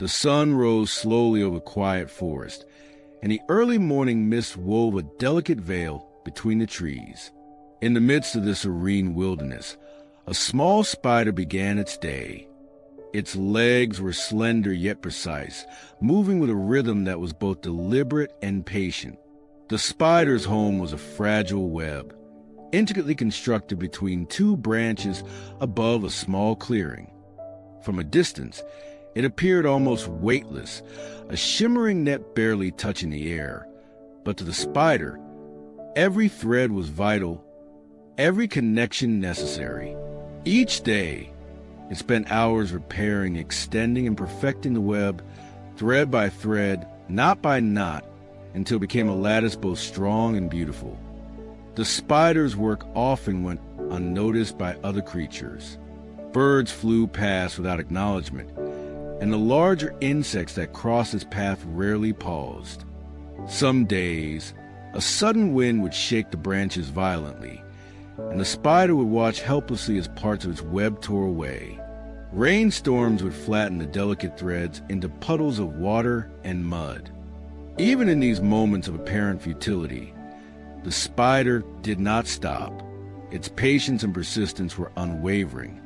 The sun rose slowly over the quiet forest, and the early morning mist wove a delicate veil between the trees. In the midst of this serene wilderness, a small spider began its day. Its legs were slender yet precise, moving with a rhythm that was both deliberate and patient. The spider's home was a fragile web, intricately constructed between two branches above a small clearing. From a distance, it appeared almost weightless, a shimmering net barely touching the air. But to the spider, every thread was vital, every connection necessary. Each day, it spent hours repairing, extending, and perfecting the web, thread by thread, knot by knot, until it became a lattice both strong and beautiful. The spider's work often went unnoticed by other creatures. Birds flew past without acknowledgement, and the larger insects that crossed its path rarely paused. Some days, a sudden wind would shake the branches violently, and the spider would watch helplessly as parts of its web tore away. Rainstorms would flatten the delicate threads into puddles of water and mud. Even in these moments of apparent futility, the spider did not stop. Its patience and persistence were unwavering,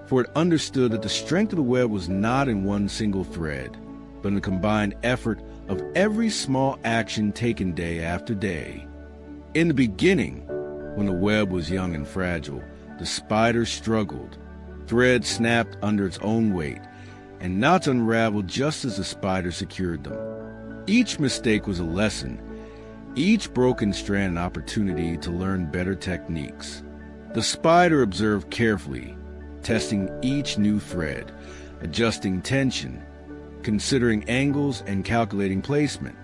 for it understood that the strength of the web was not in one single thread, but in the combined effort of every small action taken day after day. In the beginning, when the web was young and fragile, the spider struggled. Threads snapped under its own weight, and knots unraveled just as the spider secured them. Each mistake was a lesson, each broken strand an opportunity to learn better techniques. The spider observed carefully, testing each new thread, adjusting tension, considering angles, and calculating placement.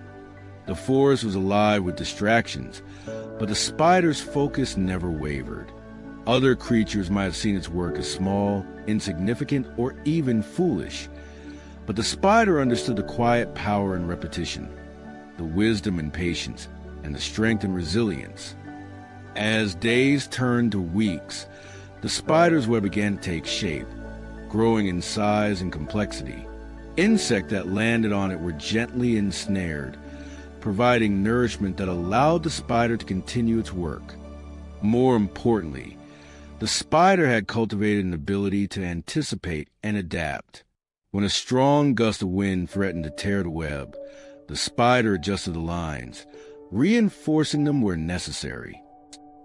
The forest was alive with distractions, but the spider's focus never wavered. Other creatures might have seen its work as small, insignificant, or even foolish, but the spider understood the quiet power in repetition, the wisdom and patience, and the strength and resilience. As days turned to weeks, the spider's web began to take shape, growing in size and complexity. Insects that landed on it were gently ensnared, providing nourishment that allowed the spider to continue its work. More importantly, the spider had cultivated an ability to anticipate and adapt. When a strong gust of wind threatened to tear the web, the spider adjusted the lines, reinforcing them where necessary.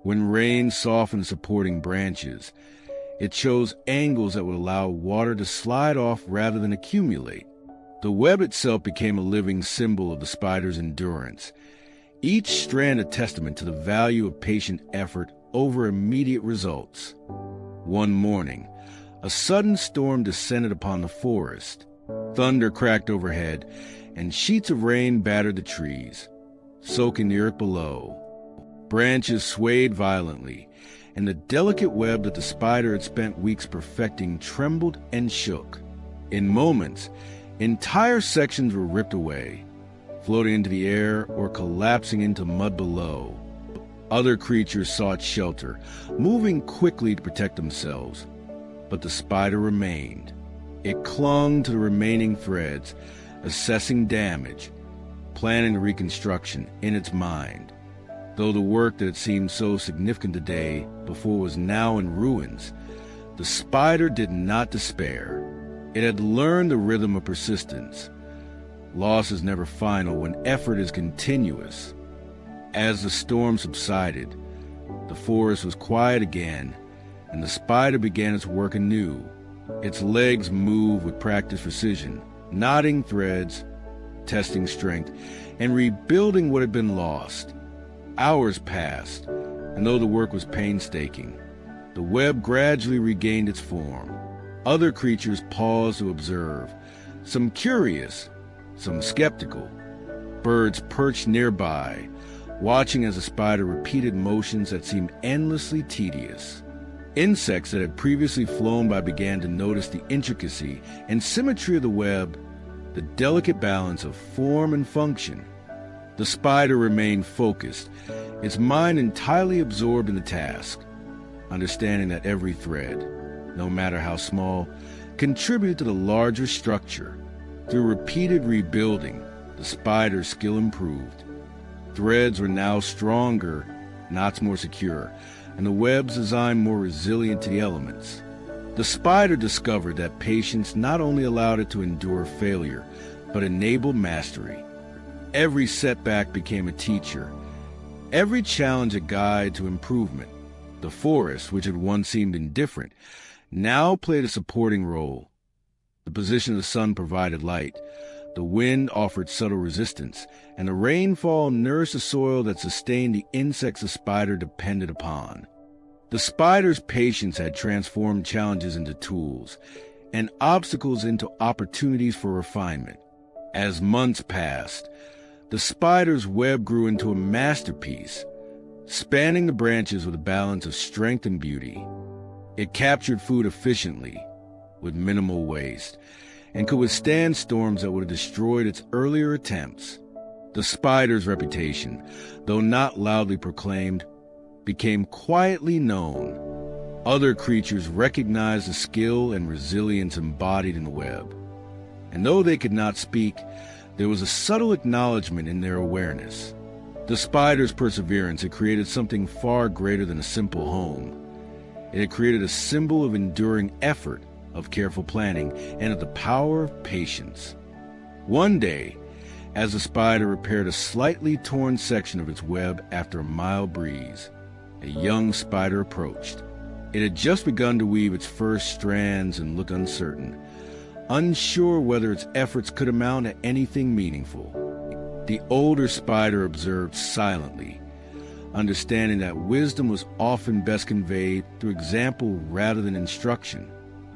When rain softened supporting branches, it chose angles that would allow water to slide off rather than accumulate. The web itself became a living symbol of the spider's endurance, each strand a testament to the value of patient effort over immediate results. One morning, a sudden storm descended upon the forest. Thunder cracked overhead, and sheets of rain battered the trees, soaking the earth below. Branches swayed violently, and the delicate web that the spider had spent weeks perfecting trembled and shook. In moments, entire sections were ripped away, floating into the air or collapsing into mud below. Other creatures sought shelter, moving quickly to protect themselves. But the spider remained. It clung to the remaining threads, assessing damage, planning the reconstruction in its mind. Though the work that had seemed so significant today before was now in ruins, the spider did not despair. It had learned the rhythm of persistence. Loss is never final when effort is continuous. As the storm subsided, the forest was quiet again, and the spider began its work anew. Its legs moved with practiced precision, knotting threads, testing strength, and rebuilding what had been lost. Hours passed, and though the work was painstaking, the web gradually regained its form. Other creatures paused to observe, some curious, some skeptical. Birds perched nearby, watching as the spider repeated motions that seemed endlessly tedious. Insects that had previously flown by began to notice the intricacy and symmetry of the web, the delicate balance of form and function. The spider remained focused, its mind entirely absorbed in the task, understanding that every thread, no matter how small, contributed to the larger structure. Through repeated rebuilding, the spider's skill improved. Threads were now stronger, knots more secure, and the web's design more resilient to the elements. The spider discovered that patience not only allowed it to endure failure, but enabled mastery. Every setback became a teacher, every challenge a guide to improvement. The forest, which had once seemed indifferent, now played a supporting role. The position of the sun provided light, the wind offered subtle resistance, and the rainfall nourished the soil that sustained the insects the spider depended upon. The spider's patience had transformed challenges into tools, and obstacles into opportunities for refinement. As months passed, the spider's web grew into a masterpiece, spanning the branches with a balance of strength and beauty. It captured food efficiently, with minimal waste, and could withstand storms that would have destroyed its earlier attempts. The spider's reputation, though not loudly proclaimed, became quietly known. Other creatures recognized the skill and resilience embodied in the web. And though they could not speak, there was a subtle acknowledgement in their awareness. The spider's perseverance had created something far greater than a simple home. It had created a symbol of enduring effort, of careful planning, and of the power of patience. One day, as the spider repaired a slightly torn section of its web after a mild breeze, a young spider approached. It had just begun to weave its first strands and looked uncertain, unsure whether its efforts could amount to anything meaningful. The older spider observed silently, understanding that wisdom was often best conveyed through example rather than instruction.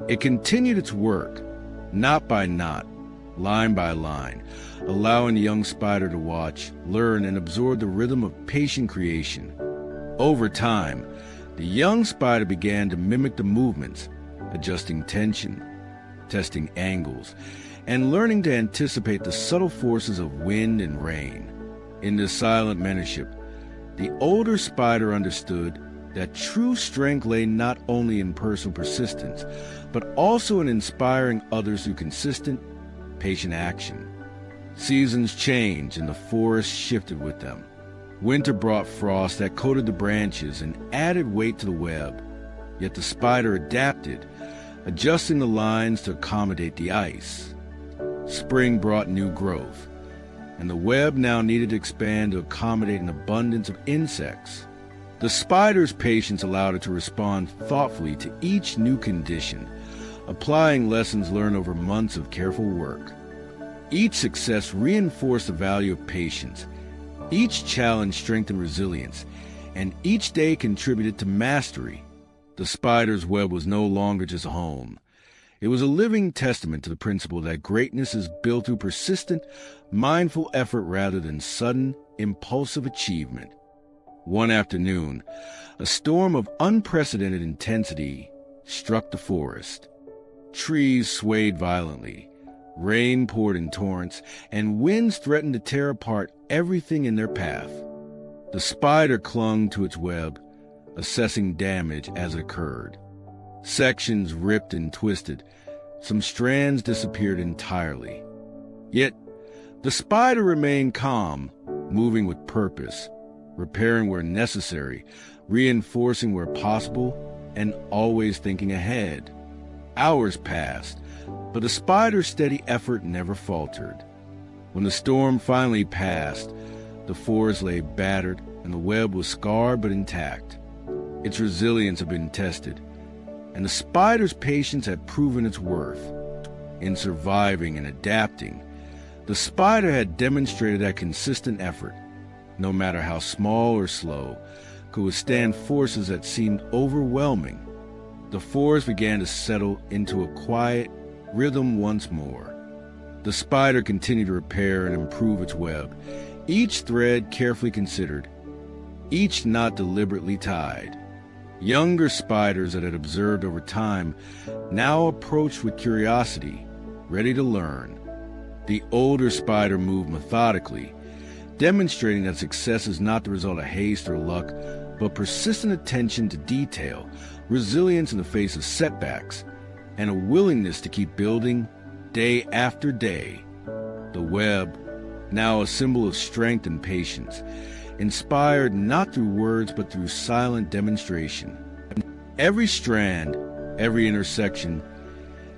It continued its work, knot by knot, line by line, allowing the young spider to watch, learn, and absorb the rhythm of patient creation. Over time, the young spider began to mimic the movements, adjusting tension, testing angles, and learning to anticipate the subtle forces of wind and rain. In this silent mentorship, the older spider understood that true strength lay not only in personal persistence, but also in inspiring others through consistent, patient action. Seasons changed and the forest shifted with them. Winter brought frost that coated the branches and added weight to the web, yet the spider adapted, adjusting the lines to accommodate the ice. Spring brought new growth, and the web now needed to expand to accommodate an abundance of insects. The spider's patience allowed it to respond thoughtfully to each new condition, applying lessons learned over months of careful work. Each success reinforced the value of patience, each challenge strengthened resilience, and each day contributed to mastery. The spider's web was no longer just a home. It was a living testament to the principle that greatness is built through persistent, mindful effort rather than sudden, impulsive achievement. One afternoon, a storm of unprecedented intensity struck the forest. Trees swayed violently, rain poured in torrents, and winds threatened to tear apart everything in their path. The spider clung to its web, assessing damage as it occurred. Sections ripped and twisted. Some strands disappeared entirely. Yet, the spider remained calm, moving with purpose, repairing where necessary, reinforcing where possible, and always thinking ahead. Hours passed, but the spider's steady effort never faltered. When the storm finally passed, the forest lay battered and the web was scarred but intact. Its resilience had been tested, and the spider's patience had proven its worth. In surviving and adapting, the spider had demonstrated that consistent effort, no matter how small or slow, could withstand forces that seemed overwhelming. The forest began to settle into a quiet rhythm once more. The spider continued to repair and improve its web, each thread carefully considered, each knot deliberately tied. Younger spiders that had observed over time now approached with curiosity, ready to learn. The older spider moved methodically, demonstrating that success is not the result of haste or luck, but persistent attention to detail, resilience in the face of setbacks, and a willingness to keep building day after day. The web, now a symbol of strength and patience, inspired not through words but through silent demonstration. Every strand, every intersection,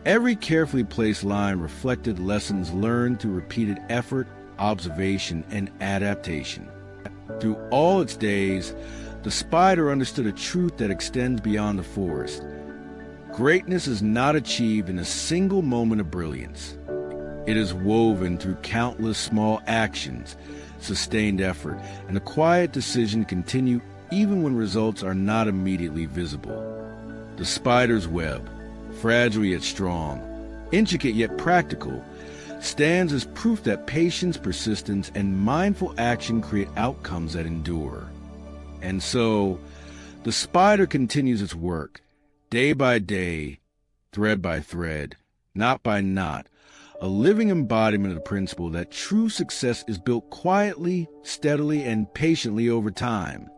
every carefully placed line reflected lessons learned through repeated effort, observation, and adaptation. Through all its days, the spider understood a truth that extends beyond the forest. Greatness is not achieved in a single moment of brilliance. It is woven through countless small actions, sustained effort, and a quiet decision to continue even when results are not immediately visible. The spider's web, fragile yet strong, intricate yet practical, stands as proof that patience, persistence, and mindful action create outcomes that endure. And so, the spider continues its work, day by day, thread by thread, knot by knot, a living embodiment of the principle that true success is built quietly, steadily, and patiently over time.